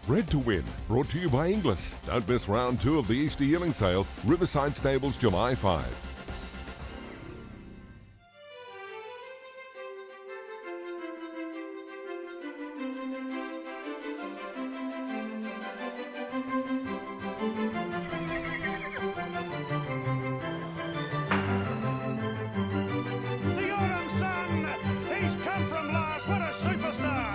Bred To Win, brought to you by Inglis. Don't miss round 2 of the Easter Yearling Sale, Riverside Stables, July 5. The autumn sun! He's come from last! What a superstar!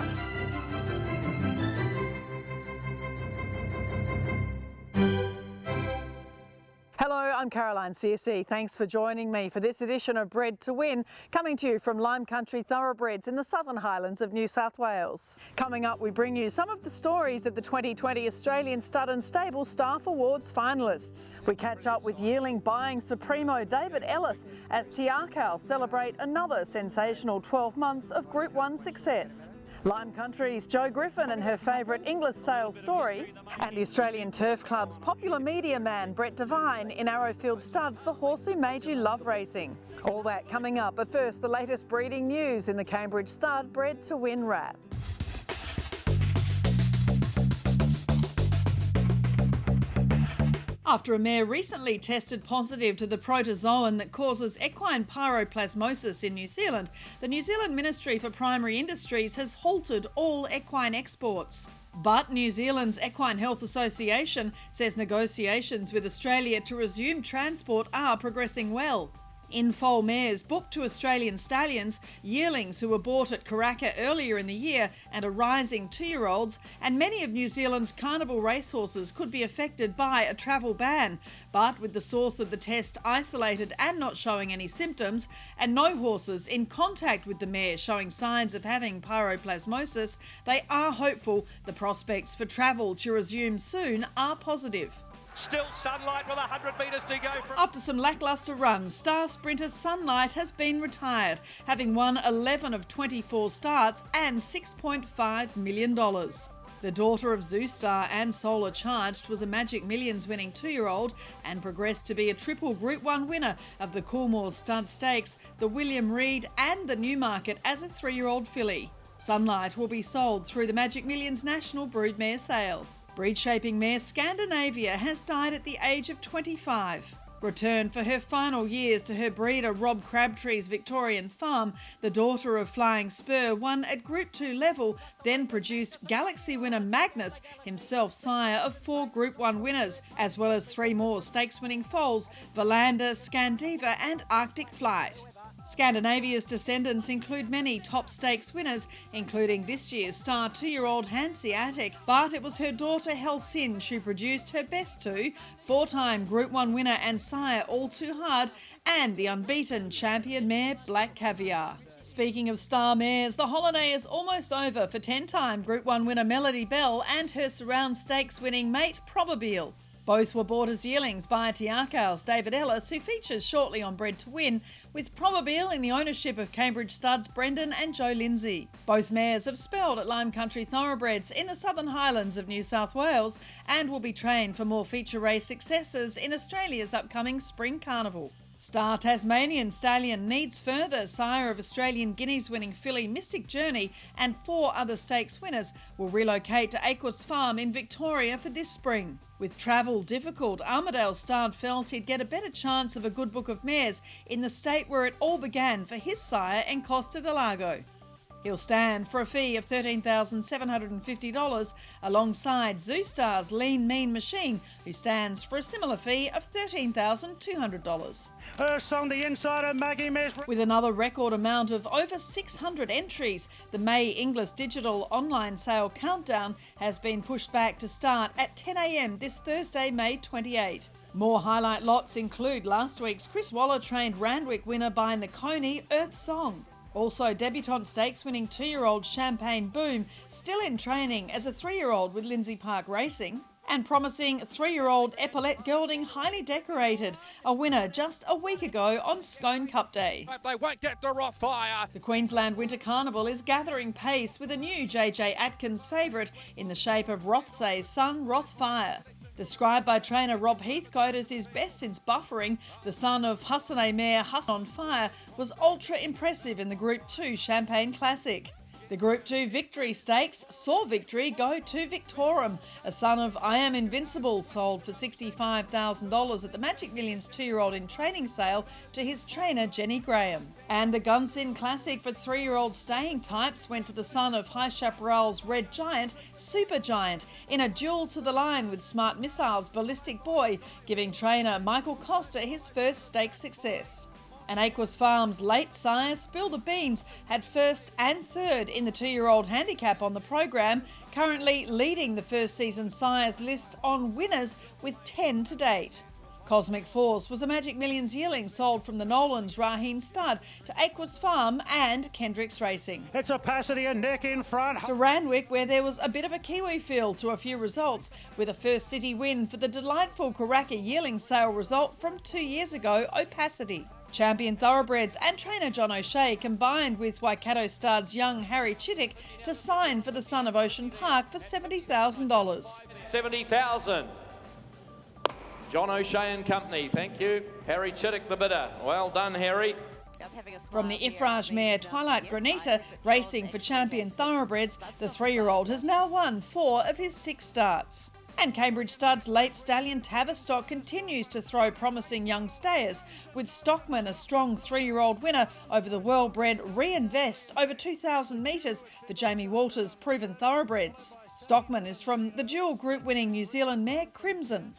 Hello, I'm Caroline CSE. Thanks for joining me for this edition of Bred To Win, coming to you from Lime Country Thoroughbreds in the Southern Highlands of New South Wales. Coming up, we bring you some of the stories of the 2020 Australian Stud and Stable Staff Awards finalists. We catch up with yearling buying supremo David Ellis as Tiakau celebrate another sensational 12 months of Group 1 success. Lime Country's Jo Griffin and her favourite English sales story, and the Australian Turf Club's popular media man Brett Devine in Arrowfield Studs, the horse who made you love racing. All that coming up, but first the latest breeding news in the Cambridge Stud Bred To Win wrap. After a mare recently tested positive to the protozoan that causes equine pyroplasmosis in New Zealand, the New Zealand Ministry for Primary Industries has halted all equine exports. But New Zealand's Equine Health Association says negotiations with Australia to resume transport are progressing well. In-foal mares booked to Australian stallions, yearlings who were bought at Karaka earlier in the year and a rising 2-year-olds, and many of New Zealand's carnival racehorses could be affected by a travel ban. But with the source of the test isolated and not showing any symptoms, and no horses in contact with the mare showing signs of having pyroplasmosis, they are hopeful the prospects for travel to resume soon are positive. Still Sunlight with 100 metres to go. After some lacklustre runs, star sprinter Sunlight has been retired, having won 11 of 24 starts and $6.5 million. The daughter of Zoostar and Solar Charged was a Magic Millions winning 2-year-old and progressed to be a triple Group 1 winner of the Coolmore Stud Stakes, the William Reid and the Newmarket as a 3-year-old filly. Sunlight will be sold through the Magic Millions National Broodmare Sale. Breed-shaping mare Scandinavia has died at the age of 25. Returned for her final years to her breeder Rob Crabtree's Victorian farm, the daughter of Flying Spur won at Group 2 level, then produced Galaxy winner Magnus, himself sire of 4 Group 1 winners, as well as 3 more stakes-winning foals, Valander, Scandiva and Arctic Flight. Scandinavia's descendants include many top stakes winners, including this year's star 2-year-old Hanseatic, but it was her daughter Helsinge who produced her best 2, 4-time Group 1 winner and sire All Too Hard, and the unbeaten champion mare Black Caviar. Speaking of star mares, the holiday is almost over for 10-time Group 1 winner Melody Belle and her Surround Stakes winning mate Probabeel. Both were bought as yearlings by Tiakau's David Ellis, who features shortly on Bred To Win, with Probabeel in the ownership of Cambridge Studs Brendan and Joe Lindsay. Both mares have spelled at Lime Country Thoroughbreds in the Southern Highlands of New South Wales and will be trained for more feature race successes in Australia's upcoming Spring Carnival. Star Tasmanian stallion Needs Further, sire of Australian Guineas winning filly Mystic Journey and 4 other stakes winners, will relocate to Aquas Farm in Victoria for this spring. With travel difficult, Armadale Stard felt he'd get a better chance of a good book of mares in the state where it all began for his sire in Costa del Lago. He'll stand for a fee of $13,750 alongside Zoostar's Lean Mean Machine, who stands for a similar fee of $13,200. First on the inside of Maggie Mes. With another record amount of over 600 entries, the May Inglis Digital online sale countdown has been pushed back to start at 10 a.m. this Thursday, May 28. More highlight lots include last week's Chris Waller-trained Randwick winner by Nakoni, Earth Song. Also, debutante stakes winning 2-year-old Champagne Boom, still in training as a 3-year-old with Lindsay Park Racing, and promising 3-year-old Epaulette Gelding Highly Decorated, a winner just a week ago on Scone Cup Day. They won't get the Rothfire. The Queensland Winter Carnival is gathering pace with a new JJ Atkins favourite in the shape of Rothsay's son Rothfire. Described by trainer Rob Heathcote as his best since buffering, the son of Hussain Mayor Hussain on Fire was ultra impressive in the Group 2 Champagne Classic. The Group 2 Victory Stakes saw victory go to Victorum, a son of I Am Invincible, sold for $65,000 at the Magic Millions 2-year-old in training sale to his trainer Jenny Graham. And the Gunsynd Classic for 3-year-old staying types went to the son of High Chaparral's Red Giant, Super Giant, in a duel to the line with Smart Missile's Ballistic Boy, giving trainer Michael Costa his first stake success. And Aquis Farm's late sire, Spill the Beans, had first and third in the 2-year-old handicap on the program, currently leading the first season sires list on winners with 10 to date. Cosmic Force was a Magic Millions yearling sold from the Nolans Raheen stud to Aquis Farm and Kendricks Racing. It's a Pasadena neck in front. To Randwick, where there was a bit of a Kiwi feel to a few results, with a first city win for the delightful Karaka yearling sale result from 2 years ago, Opacity. Champion Thoroughbreds and trainer John O'Shea combined with Waikato studs young Harry Chittick to sign for the son of Ocean Park for $70,000. $70,000. John O'Shea and Company, thank you. Harry Chittick, the bidder. Well done, Harry. From the Ifraj mare Twilight Granita, racing for Champion Thoroughbreds, the 3-year-old has now won 4 of his 6 starts. And Cambridge Stud's late stallion Tavistock continues to throw promising young stayers, with Stockman a strong 3-year-old winner over the well-bred Reinvest over 2,000 metres for Jamie Walters' proven thoroughbreds. Stockman is from the dual group-winning New Zealand mare Crimson.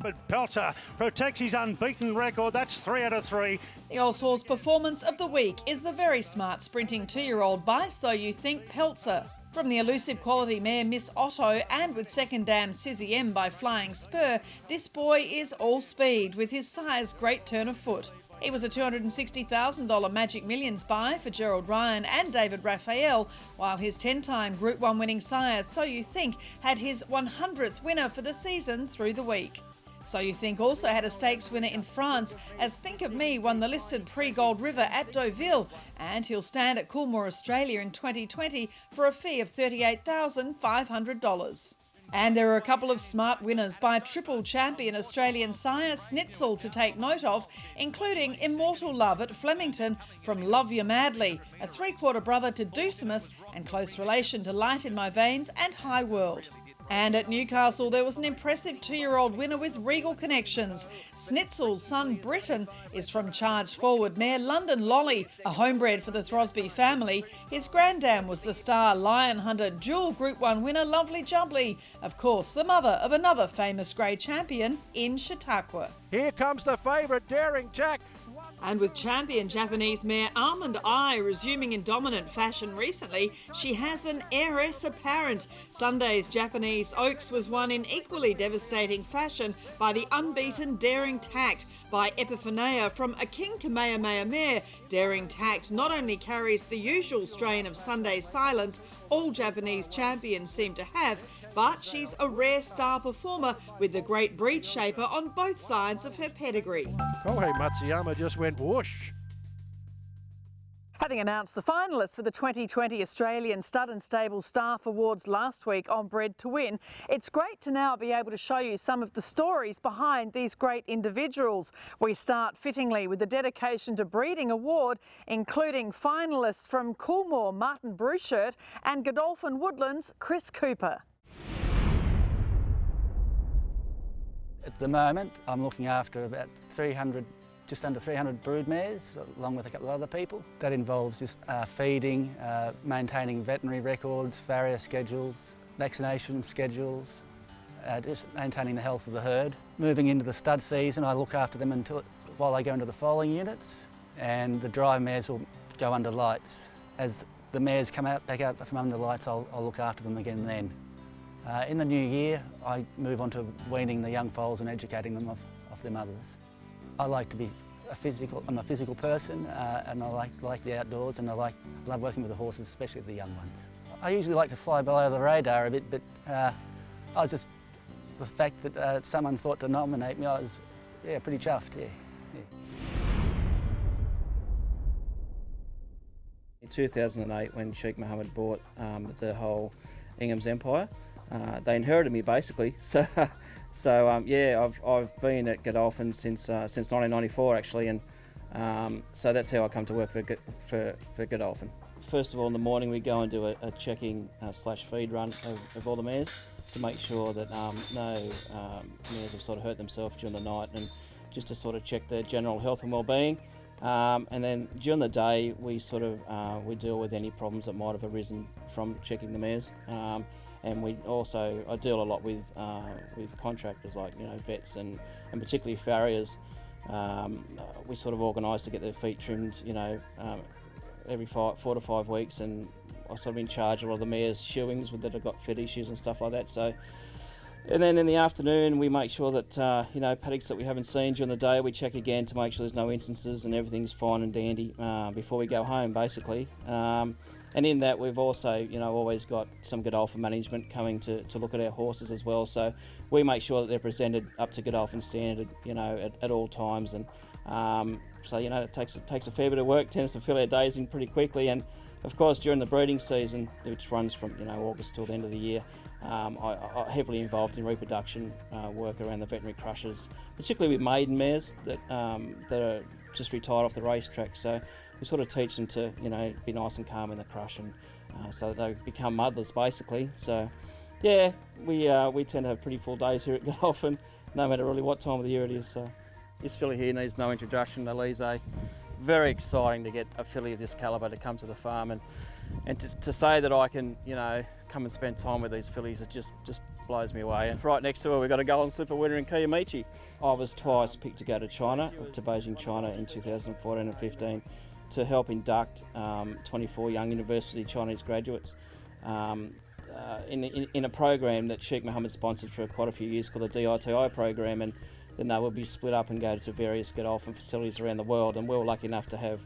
But Pelter protects his unbeaten record. That's 3 out of 3. The Oswald's performance of the week is the very smart sprinting 2-year-old by So You Think Peltzer. From the elusive quality mare Miss Otto and with second dam Sizzy M by Flying Spur, this boy is all speed with his sire's great turn of foot. He was a $260,000 Magic Millions buy for Gerald Ryan and David Raphael, while his 10-time Group 1 winning sire So You Think had his 100th winner for the season through the week. So You Think also had a stakes winner in France, as Think of Me won the listed Prix Gold River at Deauville, and he'll stand at Coolmore, Australia in 2020 for a fee of $38,500. And there are a couple of smart winners by triple champion Australian sire Snitzel to take note of, including Immortal Love at Flemington from Love You Madly, a 3-quarter brother to Deucimus and close relation to Light in My Veins and High World. And at Newcastle, there was an impressive 2-year-old winner with Regal connections. Snitzel's son, Britain, is from charged forward mare London Lolly, a homebred for the Throsby family. His granddam was the star Lion Hunter dual Group 1 winner Lovely Jubbly, of course the mother of another famous grey champion in Chautauqua. Here comes the favourite, Daring Jack. And with champion Japanese mare Almond Eye resuming in dominant fashion recently, she has an heiress apparent. Sunday's Japanese Oaks was won in equally devastating fashion by the unbeaten Daring Tact by Epiphaneia from a King Kamehameha mare. Daring Tact not only carries the usual strain of Sunday silence all Japanese champions seem to have, but she's a rare star performer with the great breed shaper on both sides of her pedigree. Kohei Matsuyama just went whoosh. Having announced the finalists for the 2020 Australian Stud and Stable Staff Awards last week on Bred To Win, it's great to now be able to show you some of the stories behind these great individuals. We start fittingly with the Dedication to Breeding Award, including finalists from Coolmore, Martin Bruechert, and Godolphin Woodlands, Chris Cooper. At the moment, I'm looking after about just under 300 brood mares, along with a couple of other people. That involves just feeding, maintaining veterinary records, farrier schedules, vaccination schedules, just maintaining the health of the herd. Moving into the stud season, I look after them while they go into the foaling units, and the dry mares will go under lights. As the mares come back out from under the lights, I'll look after them again then. In the new year, I move on to weaning the young foals and educating them off their mothers. I like to be I'm a physical person, and I like the outdoors, and I love working with the horses, especially the young ones. I usually like to fly below the radar a bit, but I was just, the fact that someone thought to nominate me, I was pretty chuffed, yeah. In 2008, when Sheikh Mohammed bought the whole Ingham's Empire, they inherited me basically. So yeah, I've been at Godolphin since 1994 actually, and So that's how I come to work for Godolphin. First of all, in the morning we go and do a checking / feed run of all the mares to make sure that no mares have sort of hurt themselves during the night, and just to sort of check their general health and well-being. And then during the day we sort of we deal with any problems that might have arisen from checking the mares. And I deal a lot with contractors like vets and particularly farriers. We sort of organise to get their feet trimmed, every 4 to 5 weeks, and I sort of in charge of all the mares' shoeings that have got fit issues and stuff like that. So, and then in the afternoon we make sure that paddocks that we haven't seen during the day we check again to make sure there's no instances and everything's fine and dandy before we go home, basically. And in that we've also always got some Godolphin management coming to look at our horses as well. So we make sure that they're presented up to Godolphin standard, at all times. And so it takes a fair bit of work, tends to fill our days in pretty quickly. And of course during the breeding season, which runs from August till the end of the year, I'm heavily involved in reproduction work around the veterinary crushers, particularly with maiden mares that are just retired off the racetrack. So we sort of teach them to be nice and calm in the crush, and so that they become mothers, basically. So yeah, we tend to have pretty full days here at Godolphin, no matter really what time of the year it is. So this filly here needs no introduction, Elise. Very exciting to get a filly of this calibre to come to the farm, and to say that I can come and spend time with these fillies, it just blows me away. And right next to her we've got a Golden Slipper winner in Kiyomichi. I was twice picked to go to China, to Beijing, China in 2014 and 15 to help induct 24 young university Chinese graduates in a program that Sheikh Mohammed sponsored for quite a few years called the DITI program, and then they will be split up and go to various Godolphin facilities around the world. And we were lucky enough to have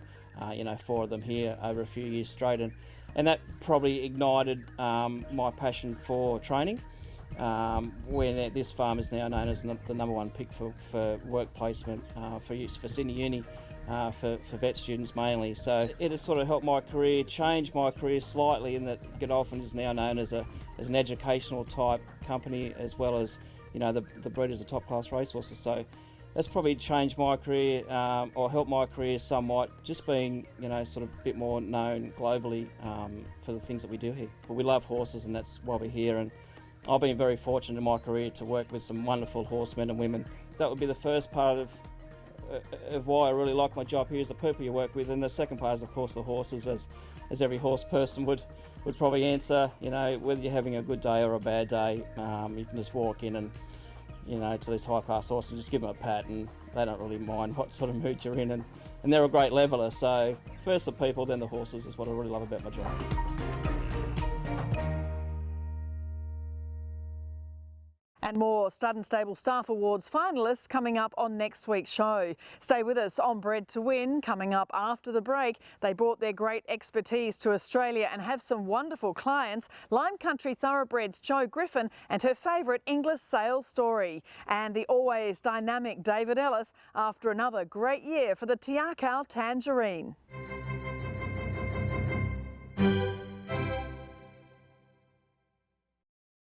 4 of them here over a few years straight, and that probably ignited my passion for training. When this farm is now known as the #1 pick for work placement for use for Sydney Uni, for vet students mainly. So it has sort of helped my career, changed my career slightly, in that Godolphin is now known as an educational type company, as well as the breeders of top class racehorses. So that's probably changed my career, or helped my career somewhat, just being sort of a bit more known globally for the things that we do here. But we love horses, and that's why we're here. And I've been very fortunate in my career to work with some wonderful horsemen and women. That would be the first part of why I really like my job here, is the people you work with. And the second part is, of course, the horses, as every horse person would probably answer. Whether you're having a good day or a bad day, you can just walk in and to these high class horses, just give them a pat, and they don't really mind what sort of mood you're in, and they're a great leveller. So first the people, then the horses is what I really love about my job. And more Stud and Stable Staff Awards finalists coming up on next week's show. Stay with us on Bred to Win. Coming up after the break, they brought their great expertise to Australia and have some wonderful clients. Lime Country Thoroughbreds Jo Griffin and her favourite English sales story. And the always dynamic David Ellis after another great year for the Tiakau Tangerine.